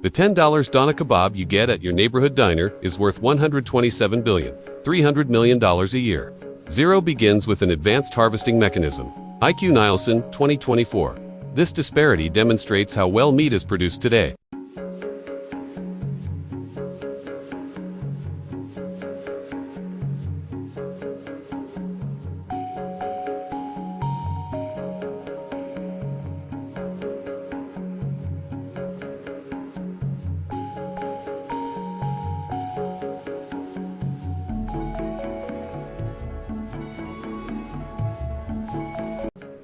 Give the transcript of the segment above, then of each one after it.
The $10 doner kebab you get at your neighborhood diner is worth $127.3 billion a year. Zero begins with an advanced harvesting mechanism. IQ Nielsen 2024. This disparity demonstrates how well meat is produced today.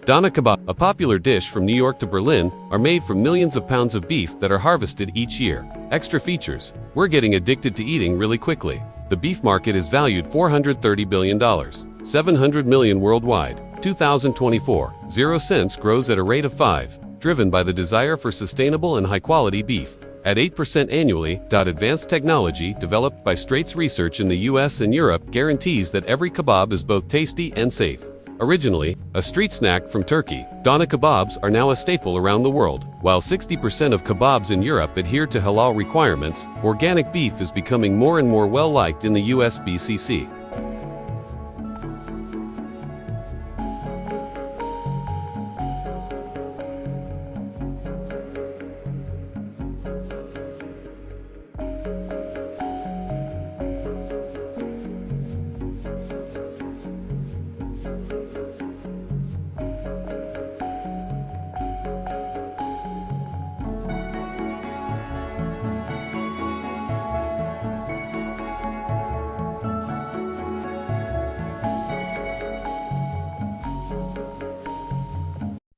Doner kebab, a popular dish from New York to Berlin, are made from millions of pounds of beef that are harvested each year. Extra features. We're getting addicted to eating really quickly. The beef market is valued $430 billion, $700 million worldwide. 2024, 0 cents grows at a rate of 5, driven by the desire for sustainable and high-quality beef. At 8% annually, advanced technology developed by Straits Research in the US and Europe guarantees that every kebab is both tasty and safe. Originally a street snack from Turkey, doner kebabs are now a staple around the world. While 60% of kebabs in Europe adhere to halal requirements, organic beef is becoming more and more well-liked in the US BCC.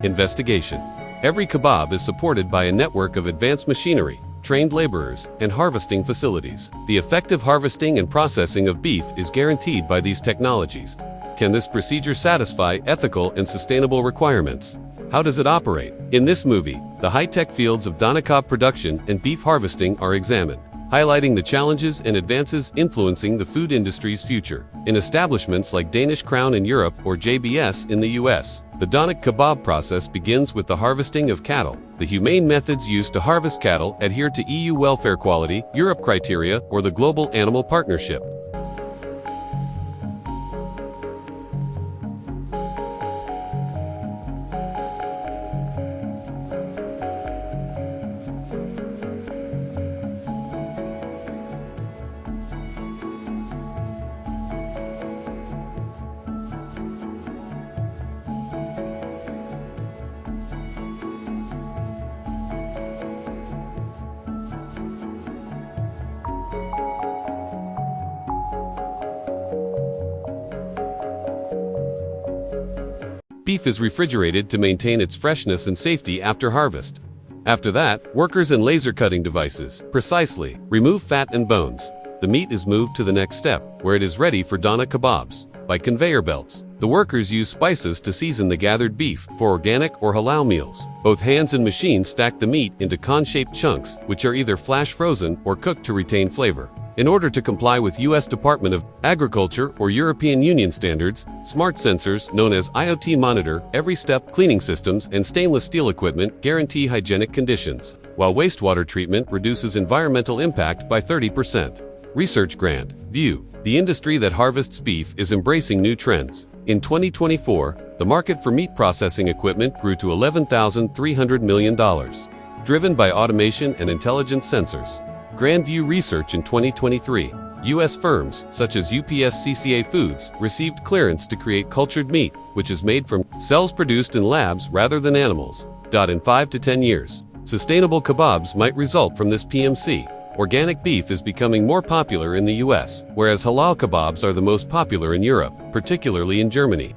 Investigation. Every kebab is supported by a network of advanced machinery, trained laborers, and harvesting facilities. The effective harvesting and processing of beef is guaranteed by these technologies. Can this procedure satisfy ethical and sustainable requirements? How does it operate? In this movie, the high-tech fields of doner kebab production and beef harvesting are examined, highlighting the challenges and advances influencing the food industry's future. In establishments like Danish Crown in Europe or JBS in the US, the doner kebab process begins with the harvesting of cattle. The humane methods used to harvest cattle adhere to EU welfare quality, Europe criteria, or the Global Animal Partnership. Beef is refrigerated to maintain its freshness and safety after harvest. After that, workers and laser cutting devices precisely remove fat and bones. The meat is moved to the next step, where it is ready for doner kebabs. By conveyor belts, the workers use spices to season the gathered beef for organic or halal meals. Both hands and machines stack the meat into cone-shaped chunks, which are either flash frozen or cooked to retain flavor. In order to comply with U.S. Department of Agriculture or European Union standards, smart sensors known as IoT monitor every step. Cleaning systems and stainless steel equipment guarantee hygienic conditions, while wastewater treatment reduces environmental impact by 30%. Research grant. View. The industry that harvests beef is embracing new trends. In 2024, the market for meat processing equipment grew to $11,300 million, driven by automation and intelligent sensors. Grandview Research in 2023, U.S. firms such as UPS CCA Foods received clearance to create cultured meat, which is made from cells produced in labs rather than animals. In 5 to 10 years, sustainable kebabs might result from this PMC. Organic beef is becoming more popular in the U.S., whereas halal kebabs are the most popular in Europe, particularly in Germany.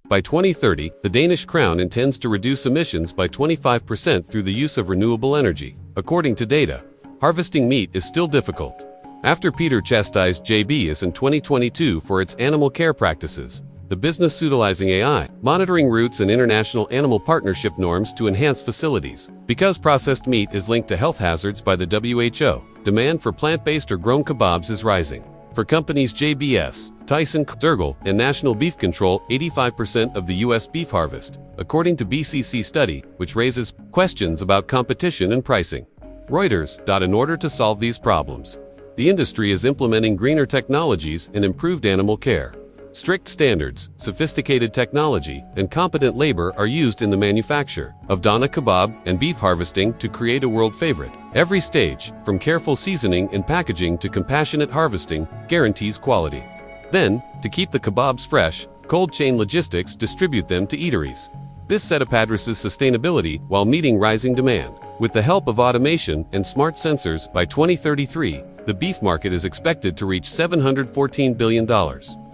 By 2030, the Danish crown intends to reduce emissions by 25% through the use of renewable energy. According to data, harvesting meat is still difficult. After Peter chastised JBS in 2022 for its animal care practices, the business utilizing AI, monitoring routes and international animal partnership norms to enhance facilities. Because processed meat is linked to health hazards by the WHO, demand for plant-based or grown kebabs is rising. For companies JBS, Tyson, Zergel, and National Beef control 85% of the U.S. beef harvest, according to BCC study, which raises questions about competition and pricing. Reuters. In order to solve these problems, the industry is implementing greener technologies and improved animal care. Strict standards, sophisticated technology, and competent labor are used in the manufacture of doner kebab and beef harvesting to create a world favorite. Every stage, from careful seasoning and packaging to compassionate harvesting, guarantees quality. Then, to keep the kebabs fresh, cold chain logistics distribute them to eateries. This setup addresses sustainability while meeting rising demand. With the help of automation and smart sensors, by 2033, the beef market is expected to reach $714 billion.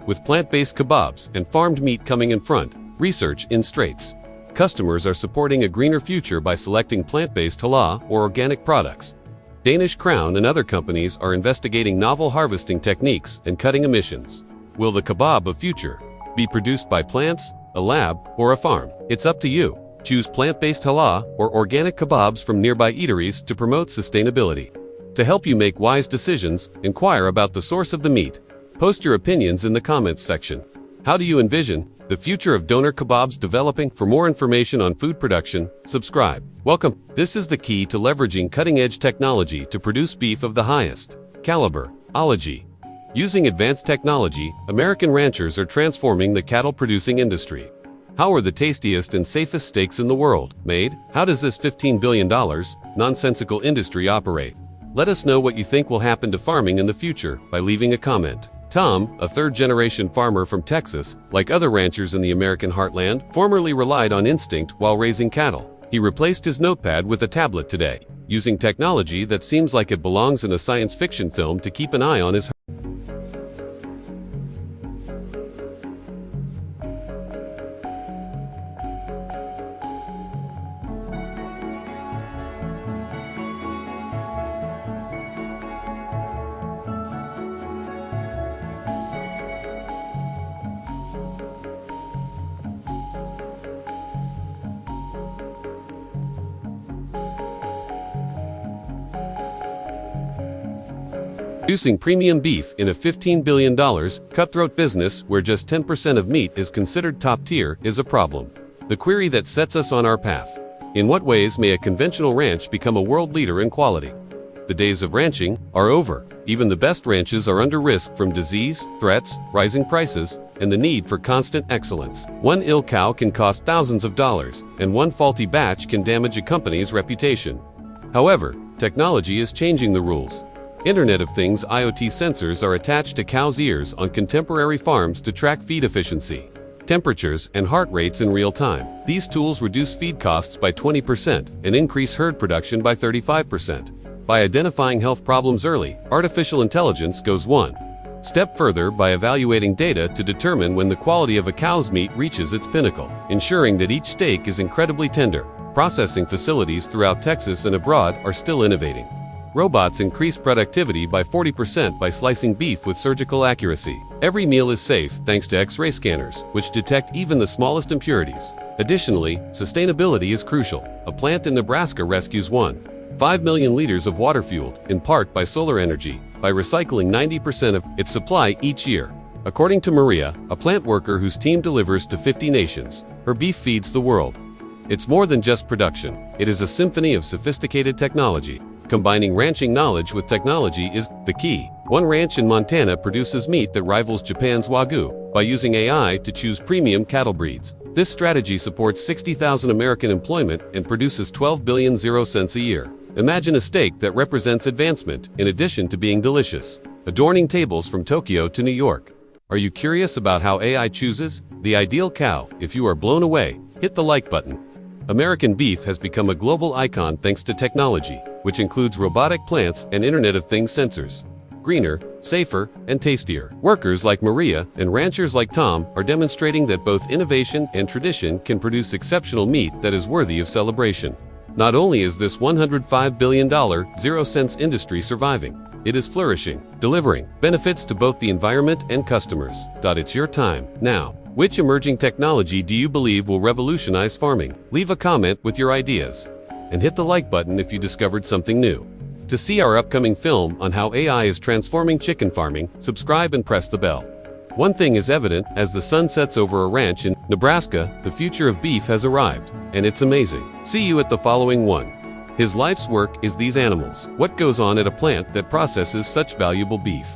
With plant-based kebabs and farmed meat coming in front, research in Straits. Customers are supporting a greener future by selecting plant-based halal or organic products. Danish Crown and other companies are investigating novel harvesting techniques and cutting emissions. Will the kebab of future be produced by plants, a lab, or a farm? It's up to you. Choose plant-based halal or organic kebabs from nearby eateries to promote sustainability. To help you make wise decisions, inquire about the source of the meat. Post your opinions in the comments section. How do you envision the future of doner kebabs developing? For more information on food production, subscribe. Welcome. This is the key to leveraging cutting-edge technology to produce beef of the highest caliber. Ology. Using advanced technology, American ranchers are transforming the cattle-producing industry. How are the tastiest and safest steaks in the world made? How does this $15 billion nonsensical industry operate? Let us know what you think will happen to farming in the future by leaving a comment. Tom, a third-generation farmer from Texas, like other ranchers in the American heartland, formerly relied on instinct while raising cattle. He replaced his notepad with a tablet today, using technology that seems like it belongs in a science fiction film to keep an eye on his producing premium beef in a $15 billion cutthroat business where just 10% of meat is considered top tier is a problem. The query that sets us on our path. In what ways may a conventional ranch become a world leader in quality? The days of ranching are over. Even the best ranches are under risk from disease, threats, rising prices, and the need for constant excellence. One ill cow can cost thousands of dollars, and one faulty batch can damage a company's reputation. However, technology is changing the rules. Internet of Things IoT sensors are attached to cows' ears on contemporary farms to track feed efficiency, temperatures, and heart rates in real time. These tools reduce feed costs by 20% and increase herd production by 35%. By identifying health problems early, artificial intelligence goes one step further by evaluating data to determine when the quality of a cow's meat reaches its pinnacle, ensuring that each steak is incredibly tender. Processing facilities throughout Texas and abroad are still innovating. Robots increase productivity by 40% by slicing beef with surgical accuracy. Every meal is safe thanks to X-ray scanners, which detect even the smallest impurities. Additionally, sustainability is crucial. A plant in Nebraska rescues 1.5 million liters of water fueled, in part by solar energy, by recycling 90% of its supply each year. According to Maria, a plant worker whose team delivers to 50 nations, her beef feeds the world. It's more than just production. It is a symphony of sophisticated technology. Combining ranching knowledge with technology is the key. One ranch in Montana produces meat that rivals Japan's Wagyu by using AI to choose premium cattle breeds. This strategy supports 60,000 American employment and produces 12 billion cents a year. Imagine a steak that represents advancement in addition to being delicious, adorning tables from Tokyo to New York. Are you curious about how AI chooses the ideal cow? If you are blown away, hit the like button. American beef has become a global icon thanks to technology, which includes robotic plants and Internet of Things sensors. greener, safer, and tastier. Workers like Maria and ranchers like Tom are demonstrating that both innovation and tradition can produce exceptional meat that is worthy of celebration. Not only is this $105 billion zero-cents industry surviving, it is flourishing, delivering benefits to both the environment and customers. It's your time now. Which emerging technology do you believe will revolutionize farming? Leave a comment with your ideas. And hit the like button if you discovered something new. To see our upcoming film on how AI is transforming chicken farming, subscribe and press the bell. One thing is evident: as the sun sets over a ranch in Nebraska, the future of beef has arrived, and it's amazing. See you at the following one. His life's work is these animals. What goes on at a plant that processes such valuable beef?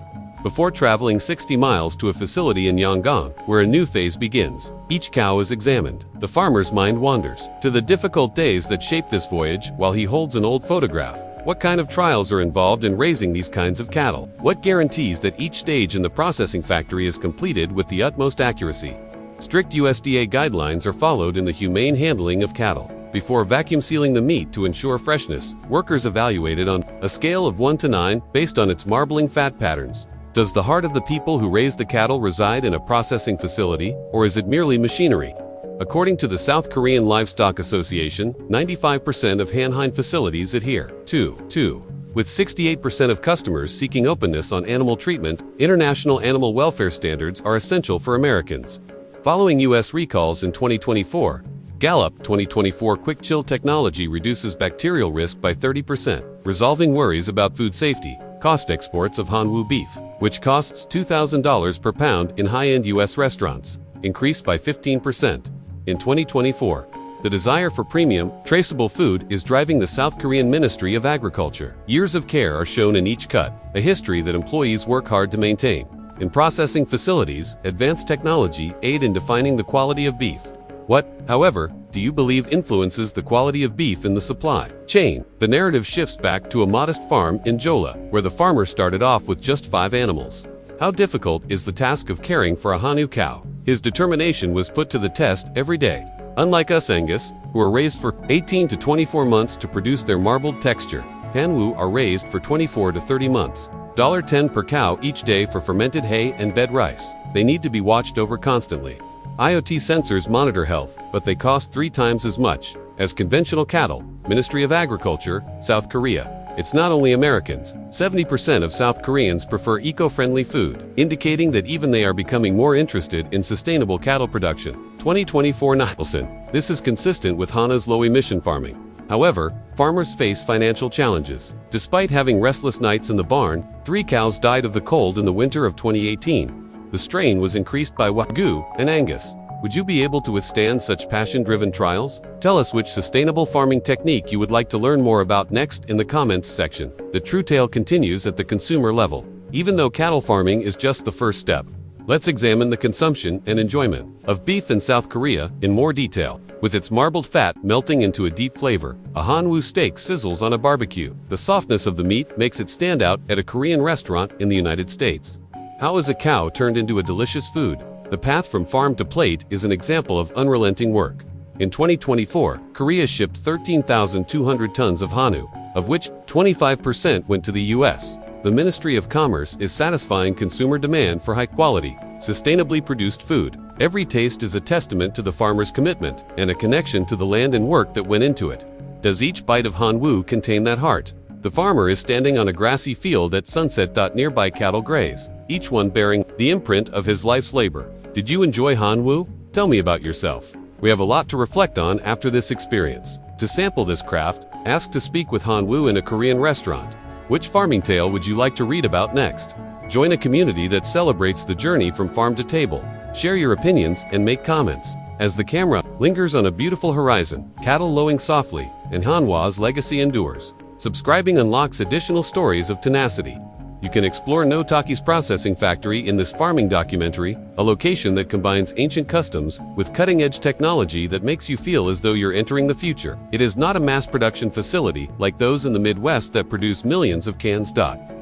Before traveling 60 miles to a facility in Yangon, where a new phase begins, each cow is examined. The farmer's mind wanders to the difficult days that shape this voyage while he holds an old photograph. What kind of trials are involved in raising these kinds of cattle? What guarantees that each stage in the processing factory is completed with the utmost accuracy? Strict USDA guidelines are followed in the humane handling of cattle. Before vacuum sealing the meat to ensure freshness, workers evaluate it on a scale of 1 to 9 based on its marbling fat patterns. Does the heart of the people who raise the cattle reside in a processing facility, or is it merely machinery? According to the South Korean Livestock Association, 95% of Hanheim facilities adhere to. With 68% of customers seeking openness on animal treatment, international animal welfare standards are essential for Americans. Following U.S. recalls in 2024, Gallup 2024 Quick Chill technology reduces bacterial risk by 30%, resolving worries about food safety. Cost: exports of Hanwoo beef, which costs $2,000 per pound in high-end U.S. restaurants, increased by 15%. In 2024, the desire for premium, traceable food is driving the South Korean Ministry of Agriculture. Years of care are shown in each cut, a history that employees work hard to maintain. In processing facilities, advanced technology aid in defining the quality of beef. What, however, do you believe influences the quality of beef in the supply chain? The narrative shifts back to a modest farm in Jola, where the farmer started off with just 5 animals. How difficult is the task of caring for a Hanwoo cow? His determination was put to the test every day. Unlike us Angus, who are raised for 18 to 24 months to produce their marbled texture, Hanwoo are raised for 24 to 30 months. $10 per cow each day for fermented hay and bed rice. They need to be watched over constantly. IoT sensors monitor health, but they cost 3 times as much as conventional cattle. Ministry of Agriculture, South Korea. It's not only Americans. 70% of South Koreans prefer eco-friendly food, indicating that even they are becoming more interested in sustainable cattle production. 2024 Nielsen. This is consistent with Hana's low-emission farming. However, farmers face financial challenges. Despite having restless nights in the barn, 3 cows died of the cold in the winter of 2018. The strain was increased by Wagyu and Angus. Would you be able to withstand such passion-driven trials? Tell us which sustainable farming technique you would like to learn more about next in the comments section. The true tale continues at the consumer level. Even though cattle farming is just the first step, let's examine the consumption and enjoyment of beef in South Korea in more detail. With its marbled fat melting into a deep flavor, a Hanwoo steak sizzles on a barbecue. The softness of the meat makes it stand out at a Korean restaurant in the United States. How is a cow turned into a delicious food? The path from farm to plate is an example of unrelenting work. In 2024, Korea shipped 13,200 tons of Hanwoo, of which 25% went to the U.S. The Ministry of Commerce is satisfying consumer demand for high-quality, sustainably produced food. Every taste is a testament to the farmer's commitment and a connection to the land and work that went into it. Does each bite of Hanwoo contain that heart? The farmer is standing on a grassy field at sunset. Nearby cattle graze, each one bearing the imprint of his life's labor. Did you enjoy Hanwoo? Tell me about yourself. We have a lot to reflect on after this experience. To sample this craft, ask to speak with Hanwoo in a Korean restaurant. Which farming tale would you like to read about next? Join a community that celebrates the journey from farm to table. Share your opinions and make comments. As the camera lingers on a beautiful horizon, cattle lowing softly, and Hanwoo's legacy endures. Subscribing unlocks additional stories of tenacity. You can explore Notaki's processing factory in this farming documentary, a location that combines ancient customs with cutting-edge technology that makes you feel as though you're entering the future. It is not a mass production facility like those in the Midwest that produce millions of cans.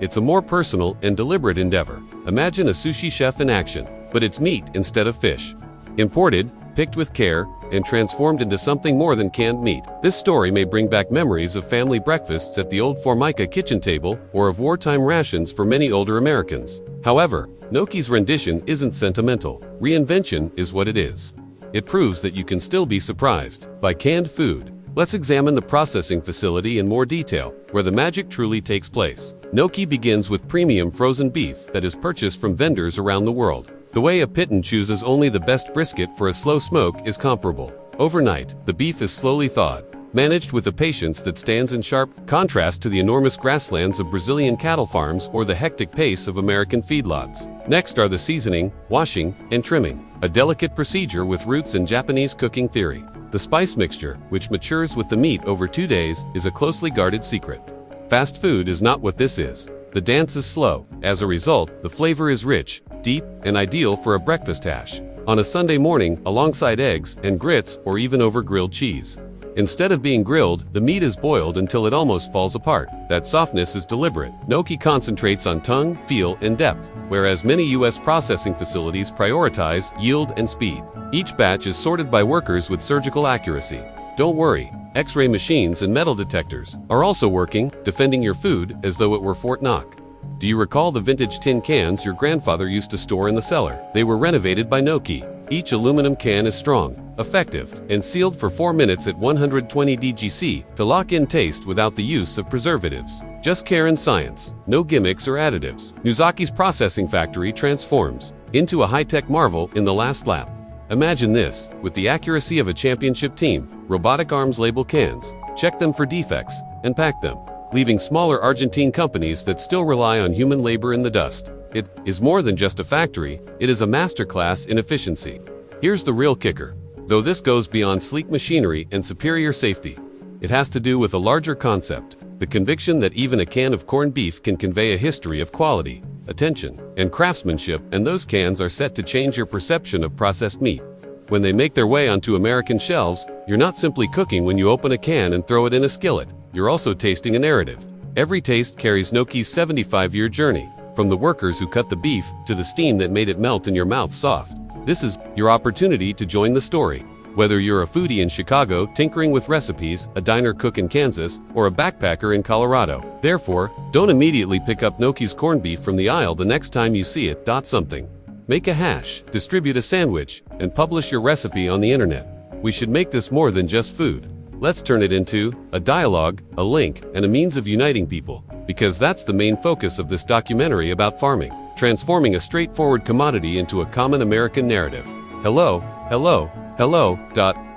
It's a more personal and deliberate endeavor. Imagine a sushi chef in action, but it's meat instead of fish. Imported, picked with care, and transformed into something more than canned meat. This story may bring back memories of family breakfasts at the old Formica kitchen table or of wartime rations for many older Americans. However, gnocchi's rendition isn't sentimental. Reinvention is what it is. It proves that you can still be surprised by canned food. Let's examine the processing facility in more detail, where the magic truly takes place. Gnocchi begins with premium frozen beef that is purchased from vendors around the world. The way a pitten chooses only the best brisket for a slow smoke is comparable. Overnight, the beef is slowly thawed, managed with a patience that stands in sharp contrast to the enormous grasslands of Brazilian cattle farms or the hectic pace of American feedlots. Next are the seasoning, washing, and trimming, a delicate procedure with roots in Japanese cooking theory. The spice mixture, which matures with the meat over 2 days, is a closely guarded secret. Fast food is not what this is. The dance is slow. As a result, the flavor is rich, deep, and ideal for a breakfast hash on a Sunday morning alongside eggs and grits or even over grilled cheese. Instead of being grilled, the meat is boiled until it almost falls apart. That softness is deliberate. Gnocchi concentrates on tongue, feel, and depth, whereas many U.S. processing facilities prioritize yield and speed. Each batch is sorted by workers with surgical accuracy. Don't worry, X-ray machines and metal detectors are also working, defending your food as though it were Fort Knox. Do you recall the vintage tin cans your grandfather used to store in the cellar? They were renovated by Gnocchi. Each aluminum can is strong, effective, and sealed for 4 minutes at 120 DGC to lock in taste without the use of preservatives. Just care and science, no gimmicks or additives. Nuzaki's processing factory transforms into a high-tech marvel in the last lap. Imagine this, with the accuracy of a championship team, robotic arms label cans, check them for defects, and pack them, leaving smaller Argentine companies that still rely on human labor in the dust. It is more than just a factory, it is a masterclass in efficiency. Here's the real kicker. Though this goes beyond sleek machinery and superior safety, it has to do with a larger concept, the conviction that even a can of corned beef can convey a history of quality, attention, and craftsmanship, and those cans are set to change your perception of processed meat. When they make their way onto American shelves, you're not simply cooking when you open a can and throw it in a skillet. You're also tasting a narrative. Every taste carries Gnocchi's 75-year journey, from the workers who cut the beef to the steam that made it melt in your mouth soft. This is your opportunity to join the story. Whether you're a foodie in Chicago tinkering with recipes, a diner cook in Kansas, or a backpacker in Colorado. Therefore, don't immediately pick up Gnocchi's corned beef from the aisle the next time you see it. Something. Make a hash, distribute a sandwich, and publish your recipe on the internet. We should make this more than just food. Let's turn it into a dialogue, a link, and a means of uniting people. Because that's the main focus of this documentary about farming, transforming a straightforward commodity into a common American narrative. Hello, hello, hello,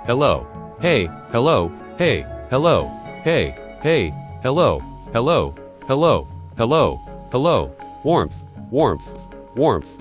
hello, hey, hello, hey, hello, hey, hey, hello, hello, hello, hello, hello, warmth, warmth, warmth.